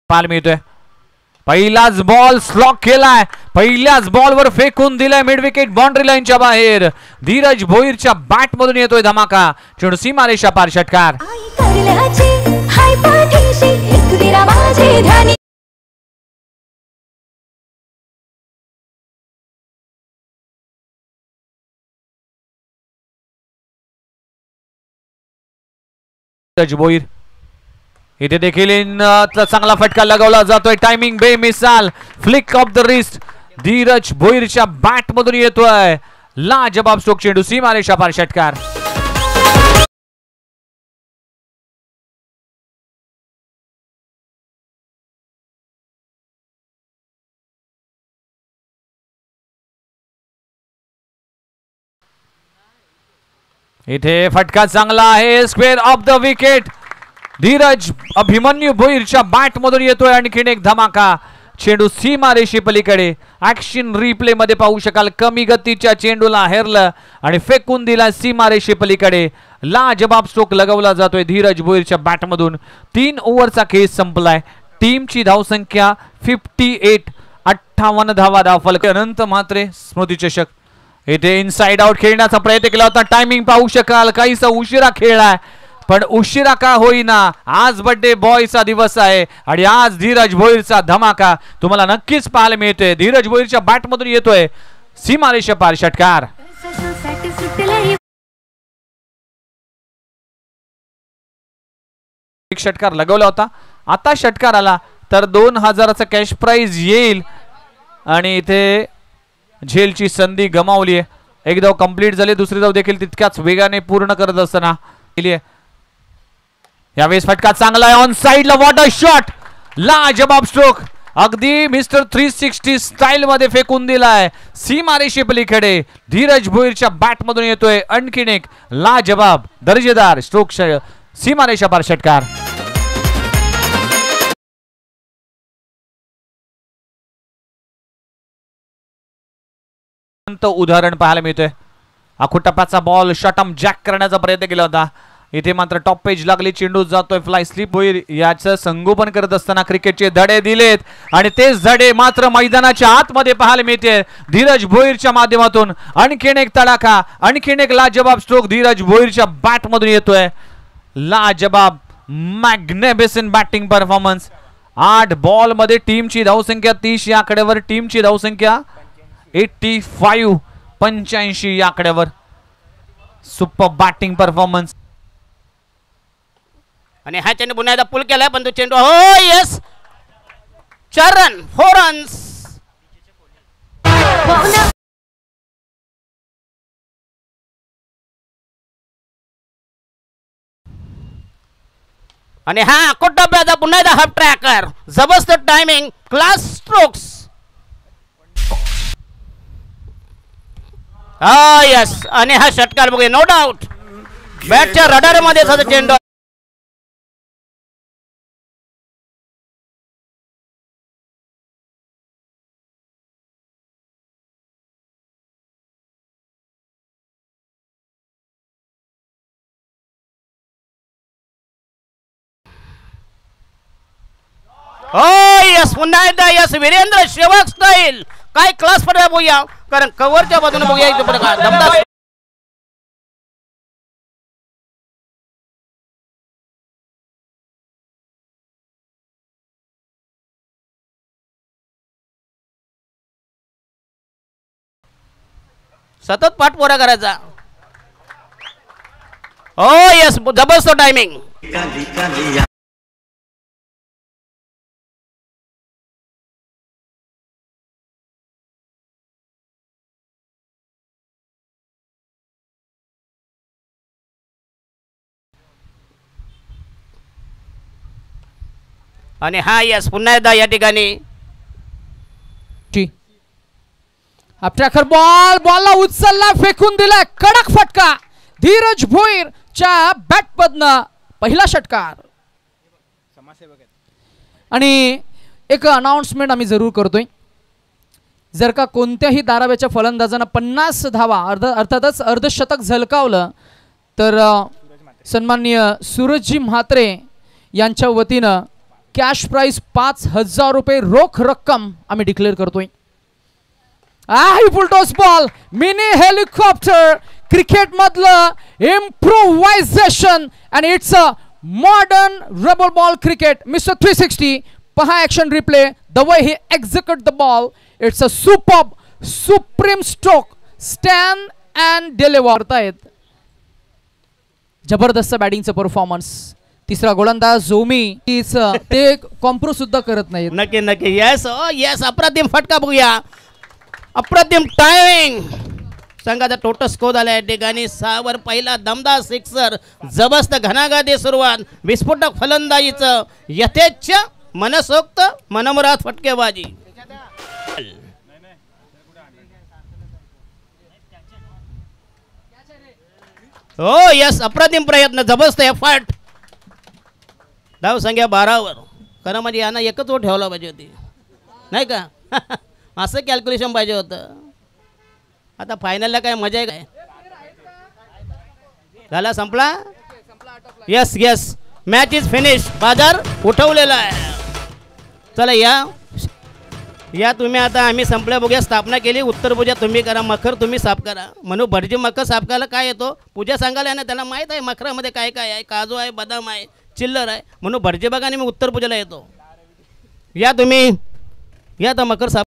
पाहायला मिळतोय. पहिलाच बॉल स्लॉक केलाय, पहिल्याच बॉलवर फेकून दिलाय मिड विकेट बाउंड्री लाईनच्या बाहेर. धीरज भोईरच्या बॅट मधून येतोय धमाका. चेंडू सीमारेषा पार षटकार. धीरज भोईर इथे देखील चांगला फटका लगावला जातोय. टायमिंग बेमिसाल, flick of the wrist. Dheeraj भोईरच्या बॅट मधून येतोय लाजबाब स्ट्रोक. चेंडू सीमारेषा पार षटकार. इथे फटका चांगला आहे, square of the wicket. Dheeraj Abhimanyu भोईरच्या बॅट मधून येतोय आणखीन एक धमाका. चेंडू सीमारेषे पलीकडे. ऍक्शन रिप्ले मध्ये पाहू शकाल, कमी गतीच्या चेंडूला हेरलं आणि फेकून दिला सीमारेषे पलीकडे. लाजबाब स्ट्रोक लगावला जातोय धीरज भोईरच्या बॅट मधून. 3 ओव्हरचा खेळ संपलाय. टीमची धावसंख्या 58, 58 धावा धावफलक. अनंत म्हात्रे स्मृती चषक. इथे इनसाइड आउट खेळण्याचा प्रयत्न केला होता. टायमिंग पाहू शकाल, काहीसा उशिरा खेळलाय, पण उशिरा का होईना, आज बर्थडे बॉयचा दिवस आहे आणि आज धीरज भोईरचा धमाका तुम्हाला नक्कीच पाहायला मिळतोय. धीरज भोईरच्या बॅट मधून येतोय सीमारेषा पार षटकार. एक षटकार लगवला होता, आता षटकार आला तर 2000चा कॅश प्राइज येईल आणि इथे झेलची संधी गमावली आहे. एक धाव कंप्लीट झाली, दुसरी धाव देखील तितक्याच वेगाने पूर्ण करत असताना यावेळेस फटका चांगला आहे ऑन साइडला. वॉट अ शॉट, लाजबाब स्ट्रोक. अगदी मिस्टर 360 स्टाईल मध्ये फेकून दिलाय सीमारेषे पलीकडे. धीरज भोईरच्या बॅट मधून येतोय आणखीन एक लाजबाब दर्जेदार स्ट्रोक. सीमारेषा पार षटकार. उदाहरण पाहायला मिळतोय. आखुटप्पाचा बॉल शॉटम जॅक करण्याचा प्रयत्न केला होता, इथे मात्र टॉप पेज लागली. चेंडू जातोय फ्लाय स्लिप भोईर याचं संगोपन करत असताना क्रिकेटचे धडे दिलेत आणि तेच धडे मात्र मैदानाच्या आतमध्ये पाहायला मिळते. धीरज भोईरच्या माध्यमातून आणखीन एक तडाखा, आणखीन एक लाजबाब स्ट्रोक धीरज भोईरच्या बॅट मधून येतोय. लाजबाब मॅग्निफिसंट बॅटिंग परफॉर्मन्स. 8 बॉल मध्ये टीमची धावसंख्या 30 या आकड्यावर. टीमची धावसंख्या 85 या आकड्यावर. Super batting performance. आणि हा चेंडू पुन्हा एकदा पुल केलाय, पण तो चेंडू हो यस 4 रन 4 रन्स. आणि हा कोटप्याचा पुन्हा एकदा हाफ ट्रॅकर. जबरदस्त टायमिंग, क्लास स्ट्रोक्स. हा यस, आणि हा षटकार बघूया. नो डाऊट बॅटच्या रडार मध्ये चेंडू. हो यस, पुन्हा एकदा यस वीरेंद्र सेवक स्टाईल. काय क्लास पडला बघूया, कारण कव्हरच्या बाजूने बघूया इथे प्रकार दमदार. सतत पाठपोरा करायचा. हो यस, जबरदस्त टायमिंग. आणि हा यस पुन्हा एकदा या ठिकाणी ट्रॅकर बॉल, बॉलला उचलला, फेकून दिला, कडक फटका. धीरज भोईरच्या बॅट मधनं पहिला षटकार. आणि एक अनाउन्समेंट आम्ही जरूर करतोय. जर का कोणत्याही धाराव्याच्या फलंदाजांना 50 धावा अर्थातच अर्धशतक झलकावलं तर सन्माननीय सूरजजी म्हात्रे यांच्या वतीनं कॅश प्राइस 5,000 रुपये रोख रक्कम आम्ही डिक्लेअर करतोय. Full toss ball mini helicopter cricket मधलं improvisation and it's a modern rubber ball cricket. Mister 360 पहा action replay. The way he execute the ball. It's a super supreme stroke stand and deliver करतायत. जबरदस्त बॅटिंगचं performance. तिसरा गोलंदाज जोमी ते कॉम्प्रो सुद्धा करत नाहीत. नक्की नक्की. येस येस अप्रतिम फटका बघूया. अप्रतिम टायमिंग. संघाचा टोटल स्कोर झाला या ठिकाणी 6 वर पहिला दमदार सिक्सर. जबरदस्त घणाघाती सुरुवात. विस्फोटक फलंदाजीचं यथेच्छ मनसोक्त मनमुराद फटकेबाजी. हो यस अप्रतिम प्रयत्न. जबरदस्त एफर्ट. धाव संख्या 12 वर. खरं म्हणजे यांना एकच ओट ठेवला पाहिजे होती नाही का. असं कॅल्क्युलेशन पाहिजे होतं. आता फायनलला काय मजा आहे काय. झाला संपला. Yes yes match is finish. बाजार उठवलेला आहे. चला या तुम्ही आता आम्ही संपल्या बघूया. स्थापना केली. उत्तर पूजा तुम्ही करा. मखर तुम्ही साफ करा. म्हणून भटजी मखर साफ करायला काय येतो पूजा सांगायला ना. त्याला माहीत आहे मखरामध्ये काय काय आहे. काजू आहे बदाम आहे चिल्लर आहे. म्हणून भटजी बघा आणि मी उत्तर पूजेला येतो. या तुम्ही या तर मकर साफ